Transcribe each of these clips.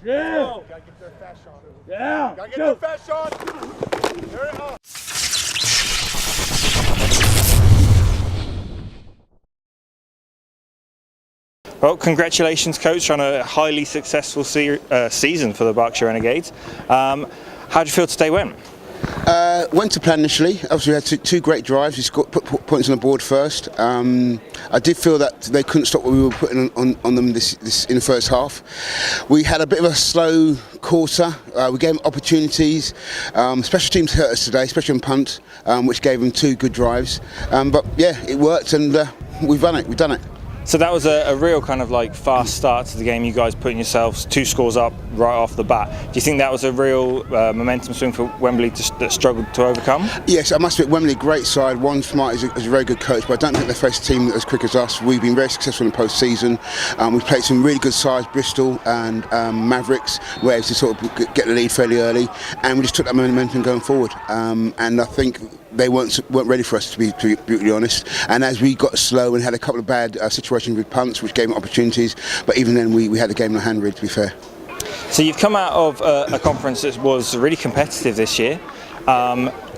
Yeah. Gotta get their fast shot. Yeah. Gotta get their fast shot. There it is. Well, congratulations, coach, on a highly successful season for the Berkshire Renegades. How do you feel today went? Went to plan initially. Obviously, we had two great drives. We put points on the board first. I did feel that they couldn't stop what we were putting on them this in the first half. We had a bit of a slow quarter. We gave them opportunities. Special teams hurt us today, especially on punt, which gave them two good drives. But yeah, it worked, and we've done it. We've done it. So that was a real kind of like fast start to the game. You guys putting yourselves 2 scores up right off the bat. Do you think that was a real momentum swing for Wembley that struggled to overcome? Yes, I must admit, Wembley, great side. One Smart is a very good coach, but I don't think they faced a team as quick as us. We've been very successful in the post-season. We've played some really good sides, Bristol and Mavericks, where able to sort of get the lead fairly early, and we just took that momentum going forward. And I think they weren't ready for us, to be brutally honest. And as we got slow and had a couple of bad situations with punts, which gave them opportunities, but even then we had the game in our hand, really, to be fair. So you've come out of a conference that was really competitive this year.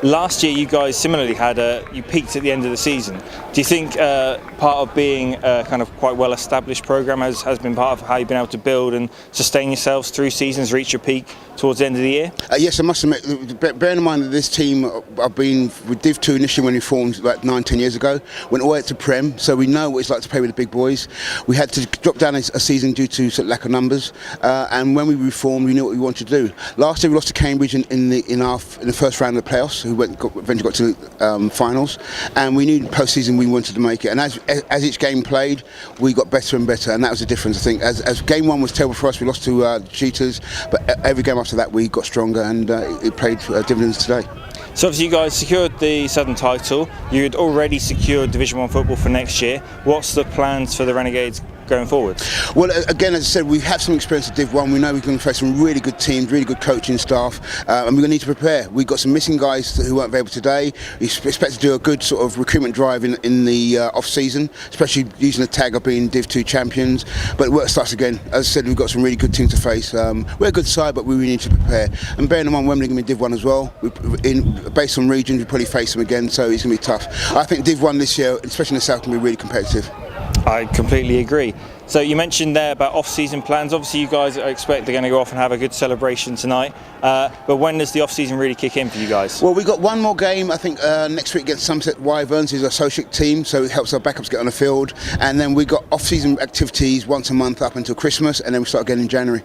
Last year you guys similarly had you peaked at the end of the season. Do you think part of being a kind of quite well established programme has been part of how you've been able to build and sustain yourselves through seasons, reach your peak towards the end of the year? Yes, I must admit, bearing in mind that this team, I've been with Div 2 initially when we formed like 9-10 years ago, went all the way to Prem, so we know what it's like to play with the big boys. We had to drop down a season due to sort of lack of numbers, and when we reformed, we knew what we wanted to do. Last year we lost to Cambridge in the first round of the playoffs, who eventually got to finals, and we knew post-season we wanted to make it. And as each game played, we got better and better, and that was the difference. I think as game one was terrible for us, we lost to Cheetahs, but every game after that we got stronger, and it paid dividends today. So obviously you guys secured the Southern title. You had already secured Division 1 football for next year. What's the plans for the Renegades going forward? Well, again, as I said, we have some experience at Div 1. We know we're going to face some really good teams, really good coaching staff, and we're going to need to prepare. We've got some missing guys who weren't available today. We expect to do a good sort of recruitment drive in the off-season, especially using the tag of being Div 2 champions. But work starts again. As I said, we've got some really good teams to face. We're a good side, but we really need to prepare. And bearing in mind, Wembley going to be Div 1 as well. Based on regions, we probably face them again, so it's going to be tough. I think Div 1 this year, especially in the south, can be really competitive. I completely agree. So you mentioned there about off-season plans. Obviously you guys expect they're going to go off and have a good celebration tonight. But when does the off-season really kick in for you guys? Well, we've got one more game, I think, next week against Somerset Wyverns, who's our associate team, so it helps our backups get on the field. And then we've got off-season activities once a month up until Christmas, and then we start again in January.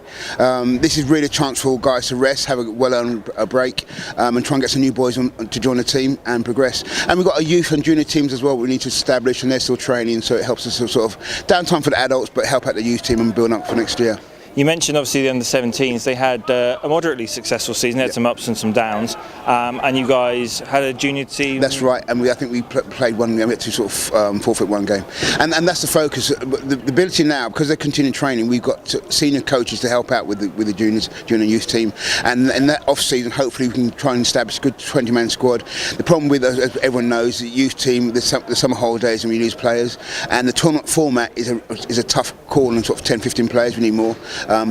This is really a chance for guys to rest, have a well-earned break, and try and get some new boys to join the team and progress. And we've got our youth and junior teams as well we need to establish, and they're still training, so it helps us sort of downtime for the adults, but help out the youth team and build up for next year. You mentioned obviously the under-17s. They had a moderately successful season. They had some ups and some downs, and you guys had a junior team. That's right, and I think we played one game. We had to sort of forfeit one game, and that's the focus. The ability now, because they're continuing training, we've got senior coaches to help out with the juniors, junior youth team, and in that off season, hopefully we can try and establish a good 20-man squad. The problem with, as everyone knows, the youth team, the summer holidays, and we lose players, and the tournament format is a tough call on sort of 10-15 players. We need more.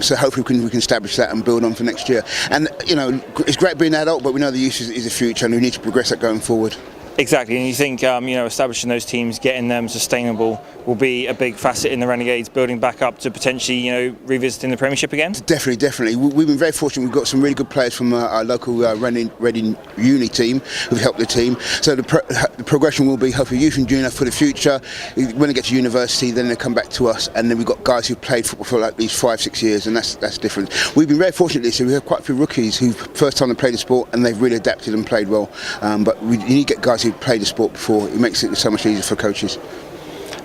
So hopefully we can establish that and build on for next year. And you know, it's great being an adult, but we know the youth is the future, and we need to progress that going forward. Exactly, and you think establishing those teams, getting them sustainable, will be a big facet in the Renegades building back up to potentially revisiting the Premiership again? Definitely. We've been very fortunate. We've got some really good players from our local Reading Uni team who've helped the team. So the progression will be hopefully youth and junior for the future. When they get to university, then they come back to us, and then we've got guys who've played football for like these 5-6 years, and that's different. We've been very fortunate this year. We have quite a few rookies who first time they played the sport, and they've really adapted and played well. But you need to get guys who played the sport before. It makes it so much easier for coaches.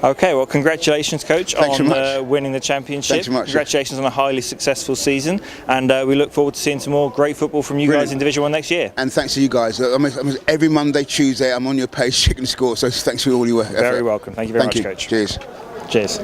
Okay, well, congratulations, Coach, on winning the championship. Thanks so much. Congratulations on a highly successful season, and we look forward to seeing some more great football from you guys in Division 1 next year. And thanks to you guys. Every Monday, Tuesday, I'm on your page checking the score, so thanks for all your effort. Very welcome. Thank you very much, Coach. Cheers. Cheers.